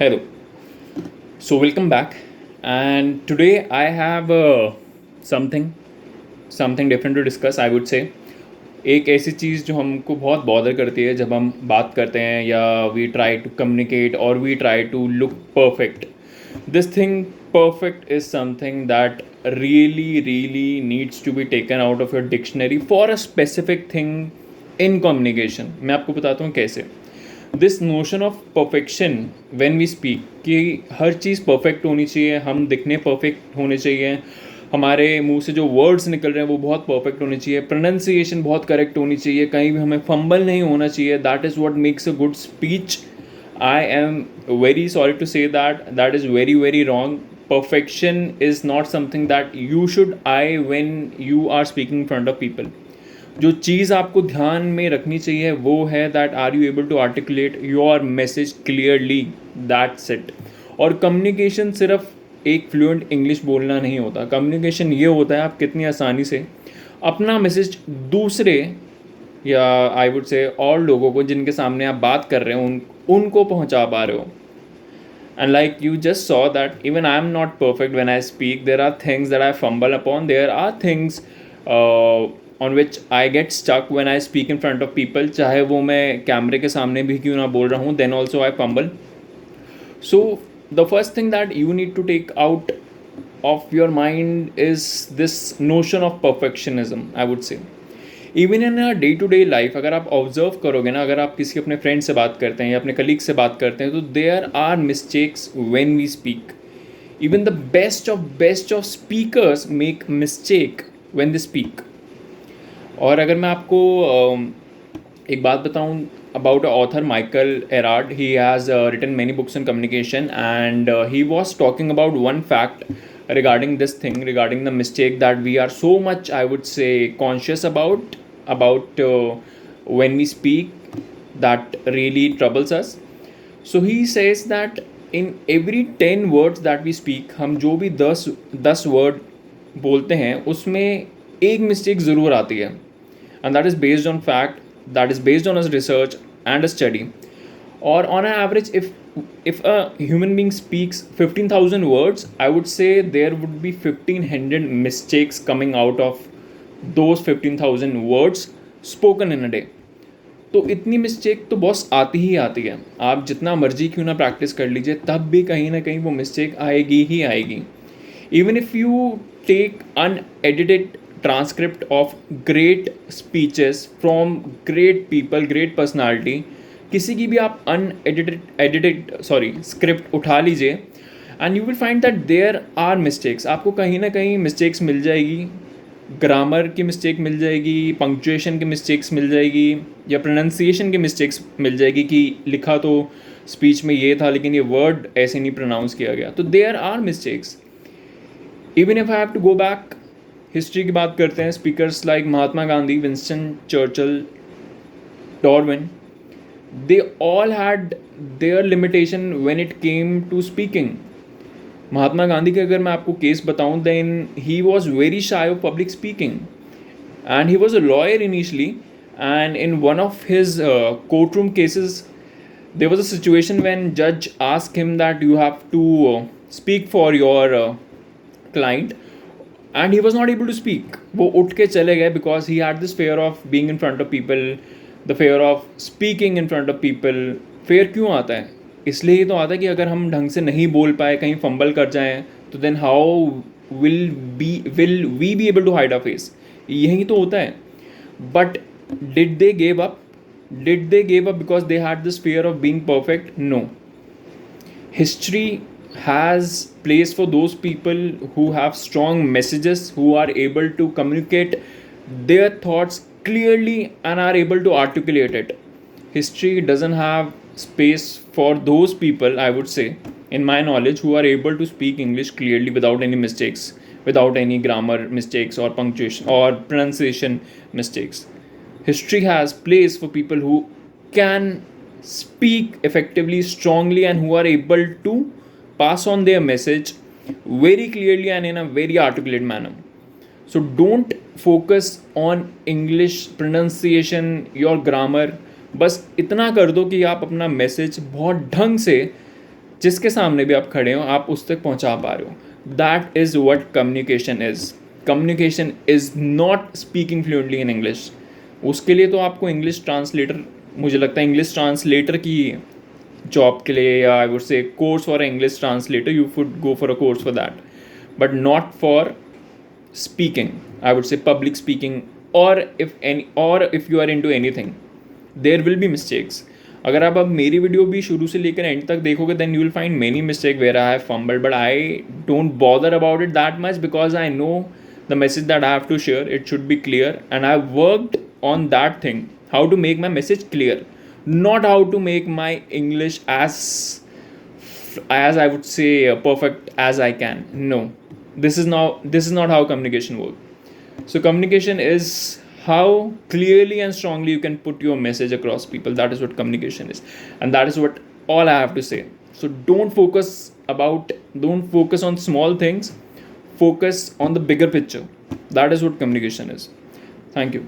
Hello. So welcome back, and today I have something something different to discuss. I would say एक ऐसी चीज़ जो हमको बहुत bother करती है जब हम बात करते हैं या वी ट्राई टू कम्युनिकेट और we try to look perfect. This thing perfect is something that really needs to be taken out of your dictionary for a specific thing in communication. मैं आपको बताता हूँ कैसे. This notion of perfection when we speak कि हर चीज़ perfect होनी चाहिए, हम दिखने परफेक्ट होने चाहिए, हमारे मुंह से जो वर्ड्स निकल रहे हैं वो बहुत परफेक्ट होने चाहिए, प्रोनाउंसिएशन बहुत करेक्ट होनी चाहिए, कहीं भी हमें फंबल नहीं होना चाहिए. That is what makes a good speech. I am very sorry to say that is very wrong. Perfection is not something that you should eye when you are speaking in front of people. जो चीज़ आपको ध्यान में रखनी चाहिए वो है that are you able to articulate your message clearly. That's it. और communication सिर्फ एक फ्लुएंट इंग्लिश बोलना नहीं होता. कम्युनिकेशन ये होता है आप कितनी आसानी से अपना मैसेज दूसरे या आई वुड से और लोगों को जिनके सामने आप बात कर रहे हो उनको पहुंचा पा रहे हो. And like you just saw that even I am not perfect when I speak. There are things that I fumble upon. There are things on which I get stuck when I speak in front of people. चाहे वो मैं कैमरे के सामने भी क्यों ना बोल रहा हूँ, then also I fumble. So the first thing that you need to take out of your mind is this notion of perfectionism, I would say. Even in a day to day life अगर आप observe करोगे ना, अगर आप किसी अपने friend से बात करते हैं या अपने कलीग से बात करते हैं तो there are mistakes when we speak. Even the best of speakers make mistake when they speak. और अगर मैं आपको एक बात बताऊं about author Michael Erard. He has written many books on communication, and he was talking about one fact regarding this thing, regarding the mistake that we are so much, I would say, conscious about when we speak, that really troubles us. So he says that in every 10 words that we speak, हम जो भी 10 word बोलते हैं उसमें एक mistake ज़रूर आती है. And that is based on fact, that is based on a research and a study. Or on an average, if a human being speaks 15,000 words, I would say there would be 1,500 mistakes coming out of those 15,000 words spoken in a day. तो इतनी mistake तो boss आती ही आती है. आप जितना मर्जी क्यों ना प्रैक्टिस कर लीजिए तब भी कहीं ना कहीं वो मिस्टेक आएगी ही आएगी. Even if you take unedited transcript of great speeches from great people, great personality, किसी की भी आप अनएडिटेड स्क्रिप्ट उठा लीजिए and you will find that there are mistakes. आपको कहीं ना कहीं मिस्टेक्स मिल जाएगी. ग्रामर की मिस्टेक मिल जाएगी, पंक्चुएशन की मिस्टेक्स मिल जाएगी, या प्रोनाउंसिएशन की मिस्टेक्स मिल जाएगी कि लिखा तो स्पीच में ये था लेकिन ये वर्ड ऐसे नहीं प्रोनाउंस किया गया. तो there are mistakes. Even if I have to go back, history की बात करते हैं, speakers like Mahatma Gandhi, Winston Churchill, Darwin, they all had their limitation when it came to speaking. Mahatma Gandhi के अगर मैं आपको केस बताऊं, then he was very shy of public speaking and he was a lawyer initially. And in one of his court room cases there was a situation when जज asked him that you have to speak for your client and he was not able to speak. वो उठ के चले गए because he had this fear of being in front of people, the fear of speaking in front of people. fear क्यों आता है? इसलिए ही तो आता है कि अगर हम ढंग से नहीं बोल पाए, कहीं फंबल कर जाएं तो then how will we be able to hide our face? यही तो होता है. But did they give up? Did they give up because they had this fear of being perfect? No. History has place for those people who have strong messages, who are able to communicate their thoughts clearly and are able to articulate it. History doesn't have space for those people, I would say, in my knowledge, who are able to speak English clearly without any mistakes, without any grammar mistakes or punctuation or pronunciation mistakes. History has place for people who can speak effectively, strongly, and who are able to pass on their message very clearly and in a very articulate manner. So don't focus on English pronunciation, your grammar. बस इतना कर दो कि आप अपना message बहुत ढंग से जिसके सामने भी आप खड़े हो आप उस तक पहुंचा पा रहे हो. That is what communication is. Communication is not speaking fluently in English. उसके लिए तो आपको इंग्लिश ट्रांसलेटर, मुझे लगता है इंग्लिश ट्रांसलेटर की जॉब के लिए, या I would say course for English translator, you would go for a course for that, but not for speaking. I would say public speaking, or if you are into anything, there will be mistakes. अगर आप अब मेरी video भी शुरू से लेकर and तक देखोगे then you will find many mistake where I have fumbled, but I don't bother about it that much because I know the message that I have to share, it should be clear, and I worked on that thing, how to make my message clear, not how to make my English as I would say perfect as I can. No, this is not how communication works. So communication is how clearly and strongly you can put your message across people. That is what communication is, and that is what all I have to say. So don't focus on small things, focus on the bigger picture. That is what communication is. Thank you.